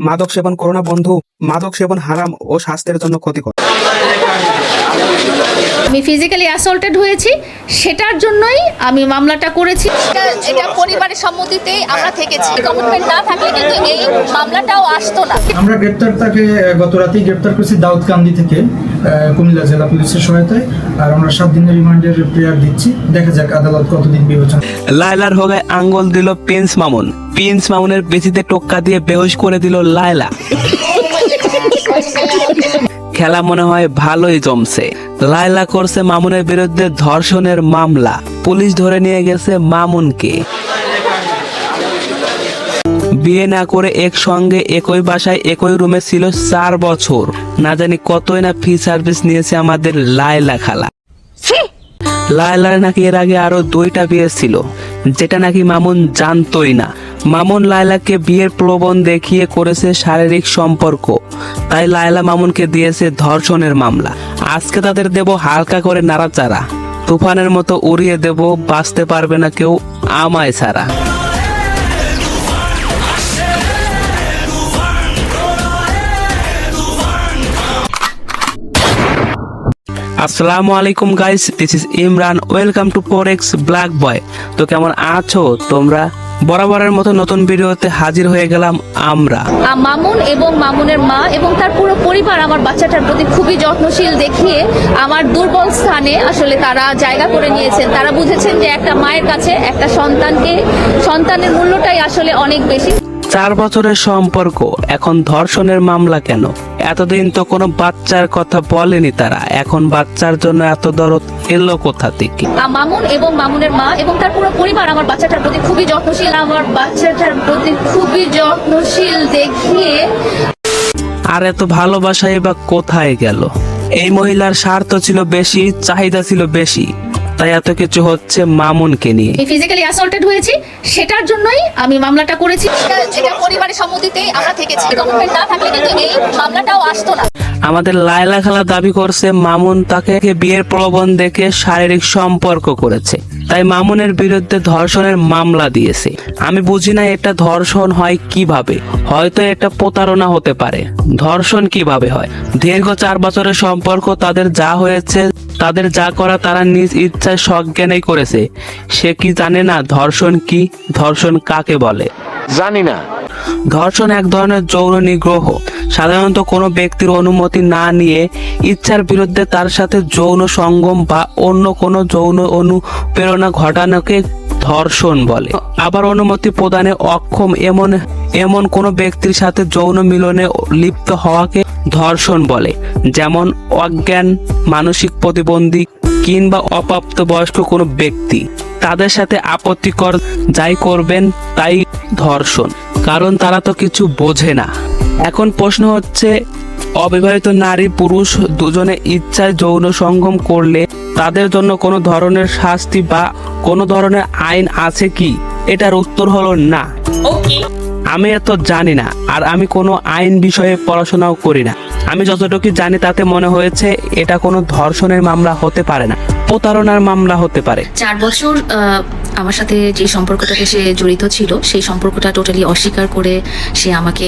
মাদক সেবন করো না বন্ধু। মাদক সেবন হারাম ও স্বাস্থ্যের জন্য ক্ষতিকর। আমি ফিজিক্যালি অ্যাসল্টেড হয়েছি, সেটার জন্যই আমি মামলাটা করেছি। এটা পরিবারের সম্মতিতেই আমরা থেকেছি। কমিটমেন্ট না থাকলে কিন্তু এই মামলাটাও আসতো না। আমরা তাকে গত রাতেই গ্রেপ্তার করেছি দাউদকান্দি থেকে কুমিল্লা জেলা পুলিশের সহায়তায়। আর আমরা 7 দিনের রিমান্ডের প্রেয়ার দিচ্ছি, দেখা যাক আদালত কতদিন বিবেচনা। লায়লার হোগায় আঙ্গুল দিল প্রিন্স মামুন। প্রিন্স মামুনের পেছিতে টোক্কা দিয়ে বেহুশ করে দিল লায়লা। খেলা মনে হয় ভালোই জমছে। লায়লা করছে মামুনের বিরুদ্ধে ধর্ষণের মামলা। পুলিশ ধরে নিয়ে গেছে মামুনকে। বিয়ে না করে একসঙ্গে একই বাসায় একই রুমে ছিল 4 বছর। না জানি কতই না ফ্রি সার্ভিস নিয়েছে আমাদের লায়লা খালা। লায়লার নাকি এর আগে আরো 2টা বিয়ে ছিল, যেটা নাকি মামুন জানতোই না। মামুন লায়লাকে বিয়ের প্রলোভন দেখিয়ে করেছে শারীরিক সম্পর্ক, তাই লায়লা মামুনকে দিয়েছে ধর্ষণের মামলা। আজকে তাদের দেব হালকা করে নাড়াচাড়া, তুফানের মতো উড়িয়ে দেব, বাঁচতে পারবে না কেউ আমায় ছাড়া। আসসালামু আলাইকুম guys, this is Imran. Welcome to Forex Black Boy. তো কেমন আছো তোমরা? বরাবরের মতো নতুন ভিডিওতে হাজির হয়ে গেলাম আমরা। মামুন এবং মামুনের মা এবং তার পুরো পরিবার আমার বাচ্চাটার প্রতি খুবই যত্নশীল দেখিয়ে আমার দুর্বল স্থানে আসলে তারা জায়গা করে নিয়েছেন। তারা বুঝেছেন যে একটা মায়ের কাছে একটা সন্তানের মূল্যটাই আসলে অনেক বেশি। 4 বছরের সম্পর্ক, এখন ধর্ষণের মামলা কেন? এতদিন তো কোনো বাচ্চার কথা বলেনি তারা, এখন বাচ্চার জন্য এত দরদ এলো কোথা থেকে? মামুন এবং মামুনের মা এবং তার পুরো পরিবার আমার বাচ্চাটার প্রতি খুবই যত্নশীল, আমার বাচ্চাটার প্রতি খুবই যত্নশীল দেখিয়ে। আর এত ভালোবাসাই বা কোথায় গেল? এই মহিলার স্বার্থ ছিল বেশি, চাহিদা ছিল বেশি, তাই এত কিছু হচ্ছে মামুনকে নিয়ে। আমি ফিজিক্যালি অ্যাসল্টেড হয়েছি, সেটার জন্যই আমি মামলাটা করেছি। এটা পরিবারের সম্মতিতেই আমরা থেকেছি। কমিটমেন্ট না থাকলে কিন্তু এই মামলাটাও আসতো না। আমাদের লায়লা খালা দাবি করছে মামুন তাকে বিয়ের প্রলোভন দেখে শারীরিক সম্পর্ক করেছে, তাই মামুনের বিরুদ্ধে ধর্ষণের মামলা দিয়েছে। আমি বুঝি না এটা ধর্ষণ হয় কিভাবে? হয়তো এটা প্রতারণা হতে পারে। ধর্ষণ কিভাবে হয়? দীর্ঘ 4 বছরের সম্পর্ক, তাদের যা হয়েছে, তাদের যা করা তারা নিজ ইচ্ছায় সজ্ঞানেই করেছে। সে কি জানে না ধর্ষণ কি? ধর্ষণ কাকে বলে? জানি না। ধর্ষণ এক ধরনের যৌন নিগ্রহ। সাধারণত কোনো ব্যক্তির অনুমতি না নিয়ে ইচ্ছার বিরুদ্ধে তার সাথে যৌন সঙ্গম বা অন্য কোনো যৌন অনুপ্রেরণা ঘটানোকে ধর্ষণ বলে। আবার অনুমতি প্রদানে অক্ষম এমন কোনো ব্যক্তির সাথে যৌন মিলনে লিপ্ত হওয়াকে ধর্ষণ বলে, যেমন অজ্ঞান, মানসিক প্রতিবন্ধী কিংবা অপ্রাপ্তবয়স্ক কোনো ব্যক্তি। তাদের সাথে আপত্তিকর যাই করবেন তাই ধর্ষণ, কারণ তারা তো কিছু বোঝে না। এখন প্রশ্ন হচ্ছে, অবিবাহিত নারী পুরুষ দুজনে ইচ্ছায় যৌন সঙ্গম করলে তাদের জন্য কোনো ধরনের শাস্তি বা কোনো ধরনের আইন আছে কি? এটার উত্তর হলো না। আমি এত জানি না, আর আমি কোনো আইন বিষয়ে পড়াশোনাও করি না। আমি যতটুকু জানি তাতে মনে হয়েছে এটা কোনো ধর্ষণের মামলা হতে পারে না, প্রতারণার মামলা হতে পারে। 4 বছর আমার সাথে যে সম্পর্কটাকে সে জড়িত ছিল, সেই সম্পর্কটা টোটালি অস্বীকার করে সে আমাকে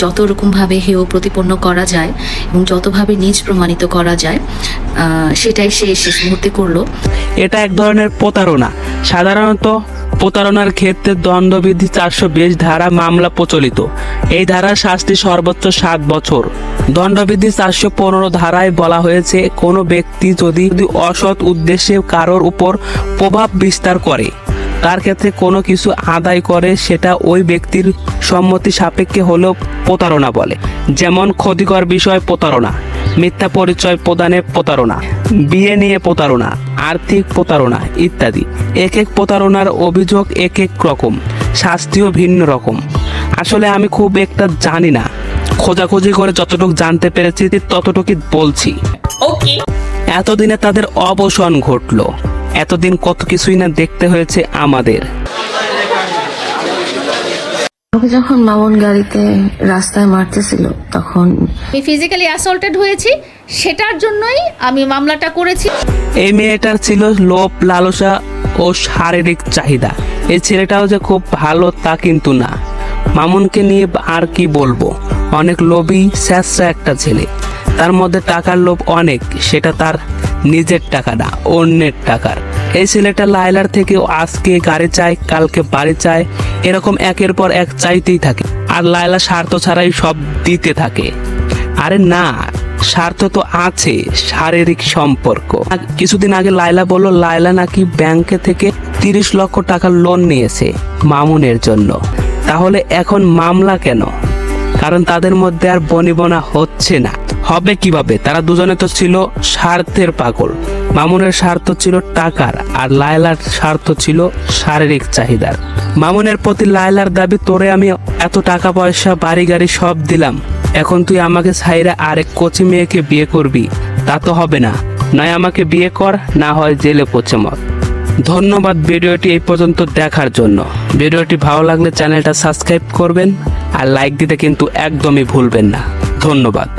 যত রকম ভাবে হেয় প্রতিপন্ন করা যায় এবং যতভাবে নিজ প্রমাণিত করা যায় সেটাই সে শেষ মুহূর্তে করলো। এটা এক ধরনের প্রতারণা। সাধারণত প্রতারণার ক্ষেত্রে দণ্ডবিধি 420 ধারা মামলা প্রচলিত। এই ধারার শাস্তি সর্বোচ্চ 7 বছর। দণ্ডবিধি 415 ধারায় বলা হয়েছে, কোনো ব্যক্তি যদি অসৎ উদ্দেশ্যে কারোর উপর প্রভাব বিস্তার করে, তার ক্ষেত্রে কোনো কিছু আদায় করে, সেটা ওই ব্যক্তির সম্মতি সাপেক্ষে হলেও প্রতারণা বলে। যেমন ক্ষতিকর বিষয় প্রতারণা, মিথ্যা পরিচয় প্রদানে প্রতারণা, বিয়ে নিয়ে প্রতারণা, আর্থিক প্রতারণা ইত্যাদি। এক এক প্রতারণার অভিযোগ এক এক রকম, শাস্তিও ভিন্ন রকম। আসলে আমি খুব একটা জানি না, খোঁজাখুঁজি করে যতটুকু জানতে পেরেছি ততটুকু বলছি। এতদিনে তাদের অবসান ঘটলো। এতদিন কত কিছুই না দেখতে হয়েছে আমাদের। আমাকে যখন মামুন গাড়িতে রাস্তায় মারতেছিল তখন আমি ফিজিক্যালি অ্যাসল্টেড হয়েছি, সেটার জন্যই আমি মামলাটা করেছি। এই মেয়েটার ছিল লোভ, লালসা ও শারীরিক চাহিদা। এই ছেলেটাও যে খুব ভালো তা কিন্তু না। মামুনকে নিয়ে আর কি বলবো, অনেক লোভী স্যাঁচড়া একটা ছেলে। তার মধ্যে টাকার লোভ অনেক, সেটা তার নিজের টাকা না, অন্যের টাকার। এই ছেলেটা লায়লার থেকে আজকে গাড়ি চায়, কালকে বাড়ি চায়, এরকম একের পর এক চাইতেই থাকে। আর লায়লা স্বার্থ ছাড়াই সব দিতে থাকে। আরে না, স্বার্থ তো আছে, শারীরিক সম্পর্ক। কিছুদিন আগে লায়লা বলল লায়লা নাকি ব্যাংকে থেকে 30 লক্ষ টাকার লোন নিয়েছে মামুনের জন্য। তাহলে এখন মামলা কেন? কারণ তাদের মধ্যে আর বনিবনা হচ্ছে না। হবে কিভাবে? তারা দুজনে তো ছিল স্বার্থের পাগল। মামুনের স্বার্থ ছিল টাকার, আর লায়লার স্বার্থ ছিল শারীরিক চাহিদার। মামুনের প্রতি লায়লার দাবি, তোরে আমি এত টাকা পয়সা বাড়ি গাড়ি সব দিলাম, এখন তুই আমাকে ছাইরা আরেক কচি মেয়েকে বিয়ে করবি? তা তো হবে না। নয় আমাকে বিয়ে কর, না হয় জেলে পচে মর। ধন্যবাদ ভিডিওটি এই পর্যন্ত দেখার জন্য। ভিডিওটি ভালো লাগলে চ্যানেলটা সাবস্ক্রাইব করবেন আর লাইক দিতে কিন্তু একদমই ভুলবেন না। ধন্যবাদ।